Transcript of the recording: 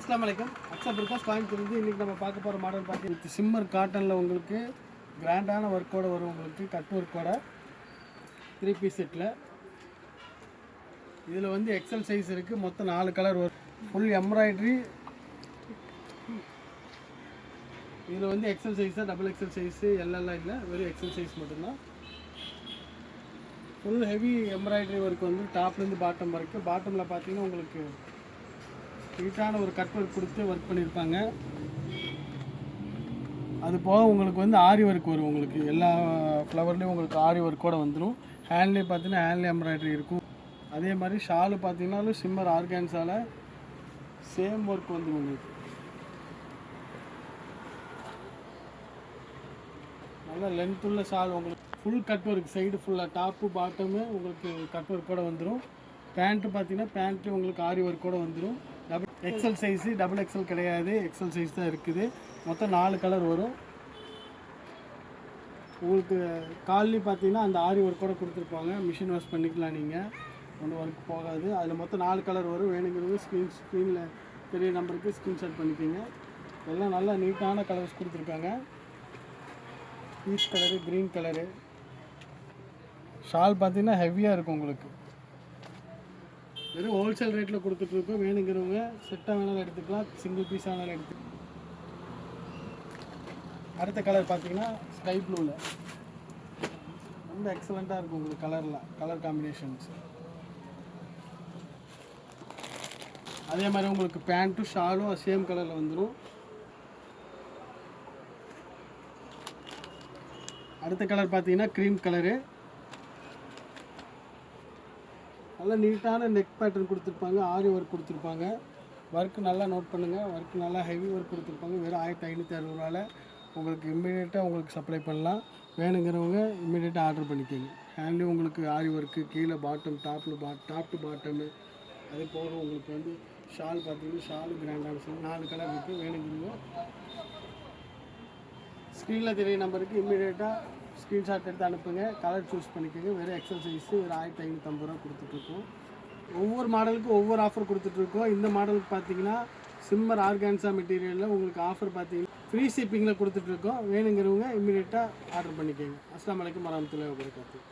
अस्सलाम वालेकुम अक्सर प्रकाश கோயம்புத்தூர்லேருந்து இன்றைக்கி நம்ம பார்க்க போகிற மாடல் பார்த்து சிம்மர் காட்டனில் உங்களுக்கு கிராண்டான ஒர்க்கோட வரும். உங்களுக்கு கட் ஒர்க்கோட 3 பீஸ் செட்டில் இதில் வந்து எக்ஸல் சைஸ் இருக்குது. மொத்தம் 4 கலர் வரும். Full embroidery. இதில் வந்து எக்ஸல் சைஸாக டபுள் எக்ஸல் சைஸு எல்லாம் இல்லை, வெறும் எக்ஸல் சைஸ் மட்டும்தான். ஃபுல் ஹெவி எம்ப்ராய்டரி ஒர்க் வந்து டாப்லேருந்து பாட்டம் வரைக்கும். பாட்டமில் பார்த்தீங்கன்னா உங்களுக்கு நீட்டான ஒரு கட் ஒர்க் கொடுத்து ஒர்க் பண்ணியிருப்பாங்க. அது போக உங்களுக்கு வந்து ஆரி ஒர்க் வரும். உங்களுக்கு எல்லா ஃப்ளவர்லேயும் உங்களுக்கு ஆரி ஒர்க்கோடு வந்துடும். ஹேண்ட்லேயும் பார்த்தீங்கன்னா ஹேண்ட்லேயும் எம்ப்ராய்டரி இருக்கும். அதே மாதிரி ஷாலு பார்த்தீங்கன்னாலும் சிம்மர் ஆர்கான்ஸால் சேம் ஒர்க் வந்துடும். உங்களுக்கு நல்லா லென்த்துள்ள ஷால். உங்களுக்கு ஃபுல் கட் ஒர்க், சைடு ஃபுல்லாக டாப்பு பாட்டமு உங்களுக்கு கட் ஒர்க்கோடு வந்துடும். பேண்ட்டு பார்த்தீங்கன்னா பேண்ட்டு உங்களுக்கு ஆரி ஒர்க்கோடு வந்துடும். எக்ஸல் சைஸு, டபுள் எக்ஸல் கிடையாது, எக்ஸல் சைஸ் தான் இருக்குது. மொத்தம் 4 கலர் வரும். உங்களுக்கு கால்லேயும் பார்த்தீங்கன்னா அந்த ஆரி ஒர்க்கோடு கொடுத்துருப்பாங்க. மிஷின் வாஷ் பண்ணிக்கலாம், நீங்கள் ஒன்றும் ஒர்க் போகாது. அதில் மொத்தம் 4 கலர் வரும். வேணுங்கிறவங்க ஸ்க்ரீனில் பெரிய நம்பருக்கு ஸ்க்ரீன்ஷாட் பண்ணிக்கோங்க. எல்லாம் நல்லா நீட்டான கலர்ஸ் கொடுத்துருக்காங்க. Peach colour, green colour. Shawl பார்த்தீங்கன்னா ஹெவியாக இருக்கும். உங்களுக்கு வெறும் ஹோல்சேல் ரேட்டில் கொடுத்துட்ருக்கோம். வேணுங்கிறவங்க செட்டாக வேணாலும் எடுத்துக்கலாம், சிங்கிள் பீஸாக வேணாலும் எடுத்துக்கலாம். அடுத்த கலர் பார்த்தீங்கன்னா ஸ்கை ப்ளூவில் ரொம்ப எக்ஸலண்ட்டாக இருக்கும். உங்களுக்கு கலர் காம்பினேஷன்ஸ். அதே மாதிரி உங்களுக்கு பேண்ட்டும் ஷாலும் சேம் கலரில் வந்துடும். அடுத்த கலர் பார்த்தீங்கன்னா க்ரீம் கலரு. நல்லா நீட்டான நெக் பேட்டர்ன் கொடுத்துருப்பாங்க, ஆரி ஒர்க் கொடுத்துருப்பாங்க. ஒர்க்கு நல்லா நோட் பண்ணுங்கள். ஒர்க்கு நல்லா ஹெவி ஒர்க் கொடுத்துருப்பாங்க. வெறும் 1560 ரூபாயில் உங்களுக்கு இம்மிடியேட்டாக உங்களுக்கு சப்ளை பண்ணலாம். வேணுங்கிறவங்க இம்மிடியேட்டாக ஆர்டர் பண்ணிக்கோங்க. ஹேண்ட்லேயும் உங்களுக்கு ஆரி ஒர்க்கு, கீழே பாட்டம், டாப் டு பாட்டமு. அது போக உங்களுக்கு வந்து ஷால் பார்த்தீங்கன்னா ஷாலு கிராண்டான ஷால் 4 கலர் இருக்குது. வேணுங்கிறவங்க ஸ்க்ரீனில் தெரிய நம்பருக்கு இம்மிடியேட்டாக ஸ்க்ரீன்ஷாட் எடுத்து அனுப்புங்க. கலர் சூஸ் பண்ணிக்கோங்க. வெறும் எக்ஸல் சைஸு ஒரு 1550 ரூபா கொடுத்துட்ருக்கோம். ஒவ்வொரு மாடலுக்கும் ஒவ்வொரு ஆஃபர் கொடுத்துட்ருக்கோம். இந்த மாடலுக்கு பார்த்தீங்கன்னா சிம்மர் ஆர்கான்ஸா மெட்டீரியலில் உங்களுக்கு ஆஃபர் பார்த்தீங்கன்னா ஃப்ரீ ஷிப்பிங்கில் கொடுத்துட்ருக்கோம். வேணுங்கிறவங்க இம்மிடியேட்டாக ஆர்டர் பண்ணிக்கோங்க. அஸ்ஸலாமு அலைக்கும் வரஹ்மத்துல்லாஹி வபரகாத்துஹு.